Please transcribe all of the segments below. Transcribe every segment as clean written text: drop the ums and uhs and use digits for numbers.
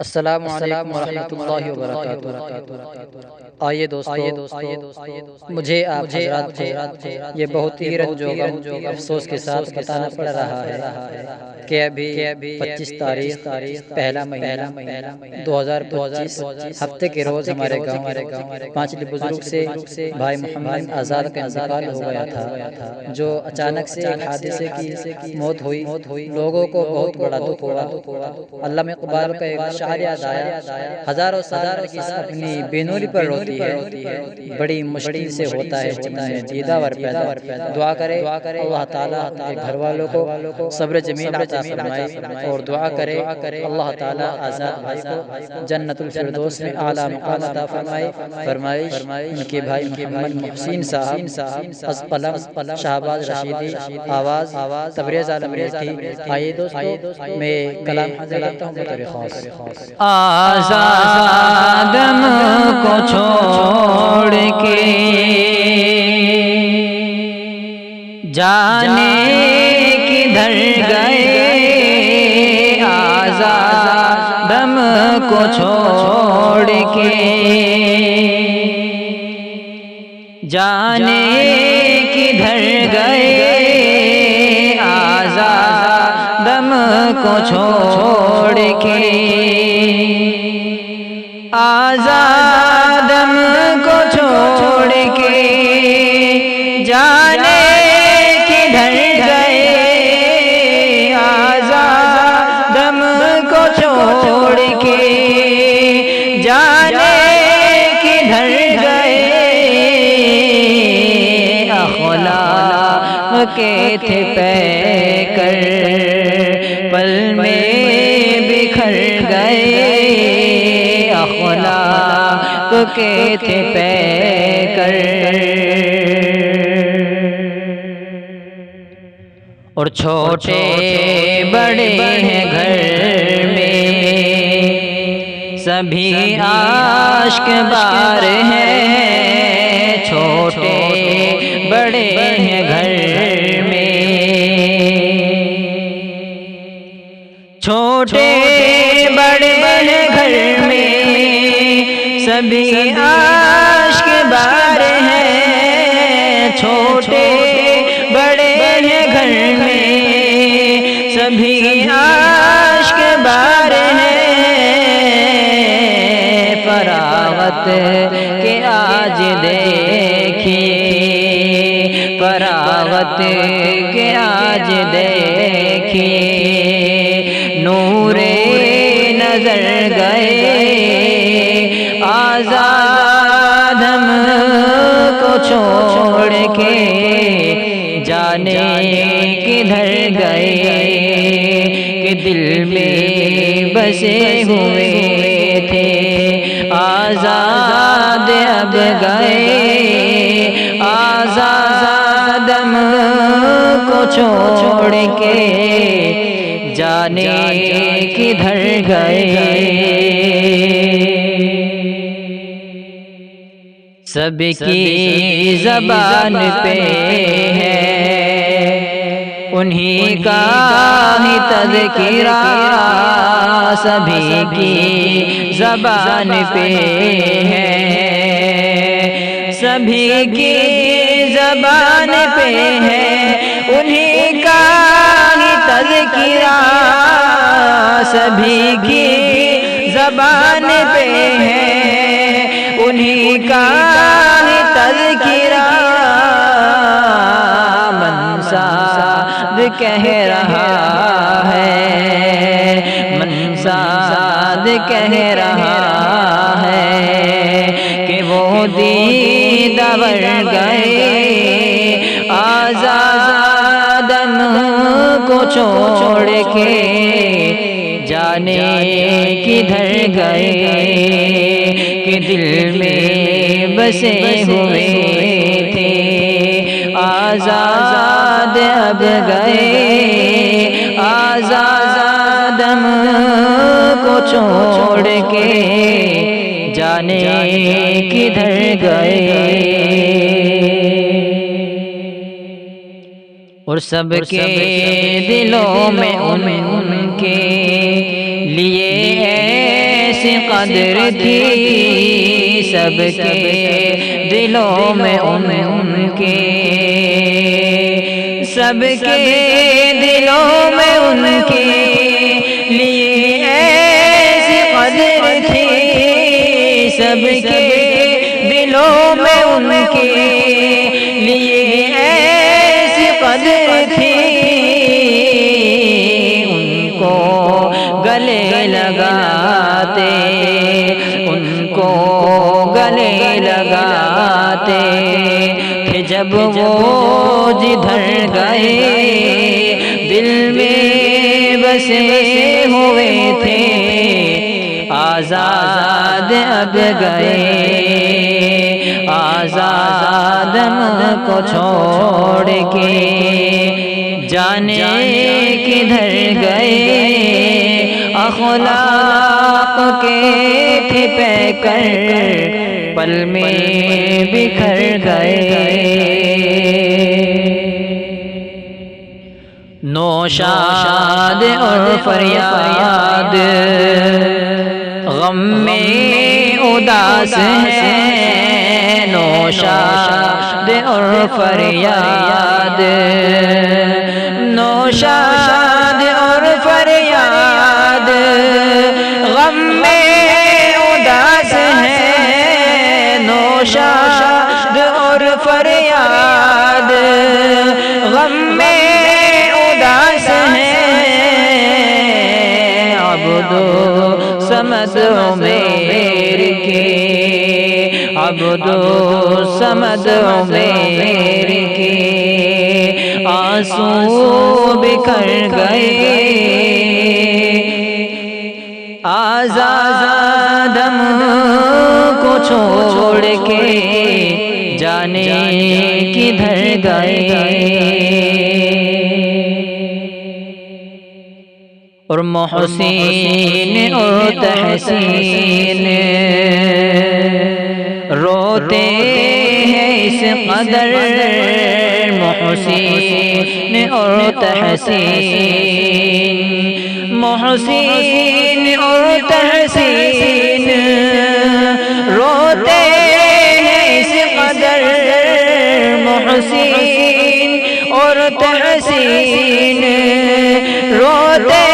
السلام علیکم ورحمۃ اللہ وبرکاتہ۔ آئیے دوستو، مجھے آپ حضرات کو یہ بہت ہی رنج و غم افسوس کے ساتھ بتانا پڑ رہا ہے کہ ابھی 25 تاریخ پہلا مہینہ 2025 ہفتے کے روز ہمارے گاؤں پانچلی بزرگ سے بھائی محمد آزاد کا انتقال ہو گیا تھا، جو اچانک سے ایک حادثے کی موت ہوئی۔ لوگوں کو بہت بڑا دکھ ہوا۔ علامہ اقبال کا ایک شعر یاد آیا، ہزاروں سال نرگس اپنی بے نوری پر روتی ہے، بڑی مشکل سے ہوتا ہے چمن دیدہ ور پیدا۔ دعا کرے اللہ تعالیٰ اپنے گھر والوں کو صبر جمیل عطا فرمائے، اور دعا کرے اللہ تعالیٰ آزاد بھائی کو جنت الفردوس میں اعلیٰ مقام عطا فرمائے۔ فرمائش ان کے بھائی محمد محسن صاحب، از قلم شہباز رشیدی، آواز تبریز عالم میٹھی۔ آئیے دوستو، میں کلام حاضر کرتا ہوں بطور خاص۔ آزادم کو چھوڑ کے جانے کدھر گئے، آزادم کو چھوڑ کے جانے کدھر گئے، آزادم کو چھوڑ کے، آزادم کو چھوڑ کے جانے کدھر گئے، آزادم کو چھوڑ کے جانے کدھر گئے، اخلاق کے تھے پیکر پل میں بکھر گئے، اخلاق کے تھے پیکر، اور چھوٹے بڑے ہیں گھر میں، سبھی عاشق بار ہیں، چھوٹے بڑے ہیں گھر میں، چھوٹے بڑے ہیں گھر میں، سبھی عاشق بار ہیں، چھوٹے بڑے ہیں گھر میں، سبھی عاشق بار ہیں، فراغت کے آج دیکھیے، فراغت کے آج دیکھیے، نور نظر گئے، آزاد ہم کو چھوڑ کے جانے کدھر گئے، کہ دل میں بسے ہوئے تھے، آزاد اب گئے، آزاد ہم کو چھوڑ کے جانے کدھر گئے، سب کی زبان پہ ہے انہی کا ہی تذکرہ، سبھی کی زبان پہ ہے، سبھی کی زبان پہ ہے انہی کا ہی تذکرہ، سبھی کی زبان پہ ہے انہی کا ہی تذکرہ، منصاد کہہ رہا ہے، منصاد کہہ رہا ہے، کہ وہ دیدہ ور گئے، آزادم کو چھوڑ کے جانے کدھر گئے، کہ دل میں بسے ہوئے تھے، آزاد اب گئے، آزاد ہم کو چھوڑ کے جانے کدھر گئے، اور سب کے دلوں میں ان کے لیے ایسی قدر تھی سب کے دلوں میں ان کے، سب کے دلوں میں ان کے لیے ایسی قدر تھی، سب کے دلوں میں ان کے لیے ایسی قدر تھی، ان کو گلے لگاتے، ان کو گلے لگاتے تھے جب وہ جدھر گئے دل میں بسے ہوئے تھے، آزاد اب گئے، آزاد کو چھوڑ کے جانے کدھر گئے، اخلاق کے تھے پیکر پل میں بکھر گئے، نوشاد اور فریاد غم میں اداس ہے، نوشاد اور فریاد، نوشاد اور فریاد غم میں اداس ہے، نوشاد اور فریاد غم میں اداس ہے، عبد و صمد عمیر کے، عبد و صمد عمیر کے آنسو بکھر گئے، آزاد ہم کو چھوڑ کے جانے کدھر گئے، اور محسین اور تحسین روتے ہیں اس قدر، محسین اور تحسین، محسین اور تحسین روتے ہیں اس قدر، محسین اور تحسین روتے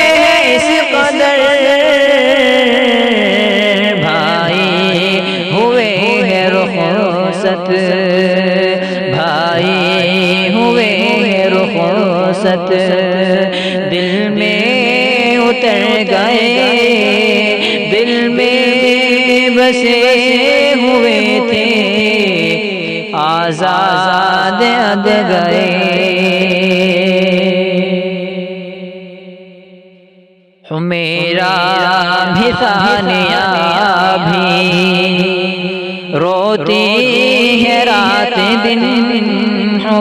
ہیں اس قدر، بھائی ہوئے ہیں رخصت، بھائی ہوئے ہیں رخصت، دل میں اتر گئے، دل میں بسے ہوئے تھے، آزاد اب گئے، میرا بھی ثانیہ بھی روتی ہے رات دن،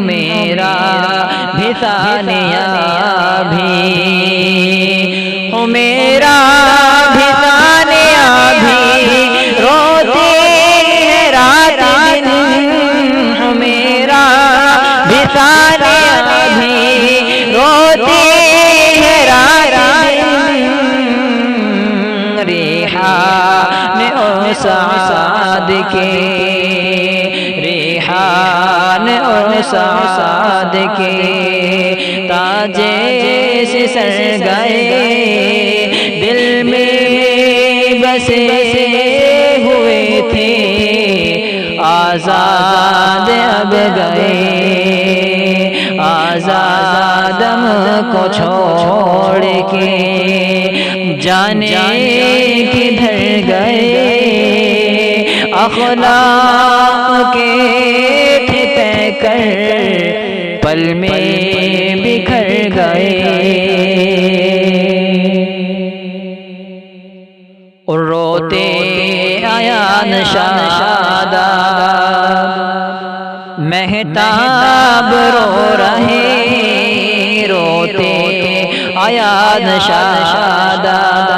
میرا بھی ثانیہ بھی، میرا بھی ثانیہ بھی روتی ہے رات دن، میرا بھی ثانیہ بھی روتی ہے رات دن، ریحان اور سعد کے، ریحان اور سعد کے تاجے سے سر گئے، دل میں بسے ہوئے تھے، آزاد اب گئے، آزاد ہم کو چھوڑ کے جانے کدھر گئے، اخلاق کے تھے پیکر پل میں بکھر گئے، اور روتے عیان شاداب مہتاب رو رہے، روتے عیان شاداب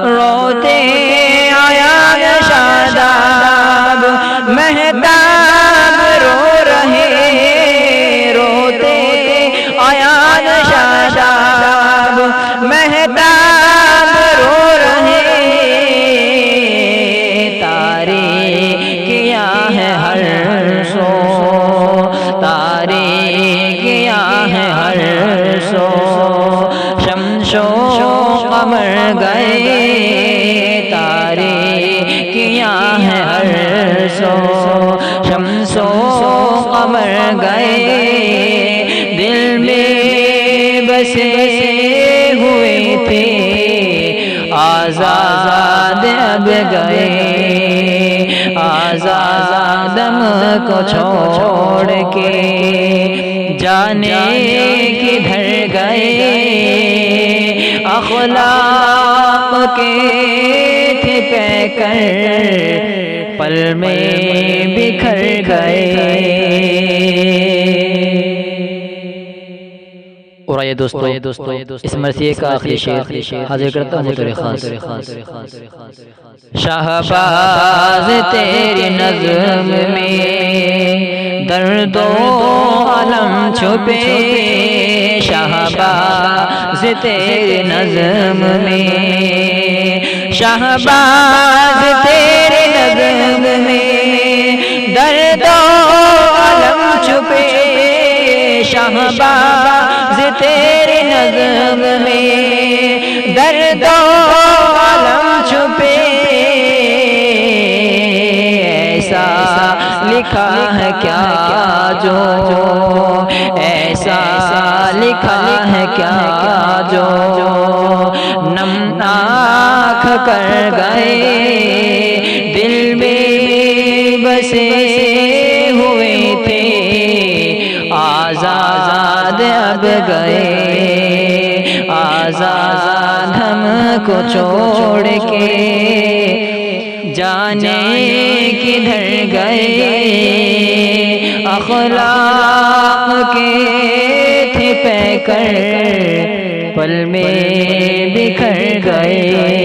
روتے عیان شاداب مہتاب رو رہے، روتے عیان شاداب مہتاب رو رہے، گئے تاریکیاں ہیں ہر سو شمس و قمر گئے دل میں بسے ہوئے تھے آزاد اب گئے آزاد ہم کو چھوڑ کے جانے کدھر گئے اخلاق کے تھے پیکر پل میں بکھر گئے۔ اور آئیے دوستو اس مرثیے کا آخری شعر حاضر کرتا ہوں بطور خاص۔ شہباز تیری نظم میں درد و علم چھپے شہباز تیری نظم میں شہباز تیری نظم میں درد و علم چھپے شہباز تیری نظم میں درد و علم چھپے ایسا لکھا ہے کیا جو ایسا لکھا ہے کیا جو نم آنکھ کر گئے دل میں بسے ہوئے تھے آزاد اب گئے آزاد ہم کو چھوڑ کے جانے کدھر گئے اخلاق کے تھے پیکر پل میں بکھر گئے۔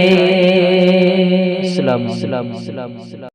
السلام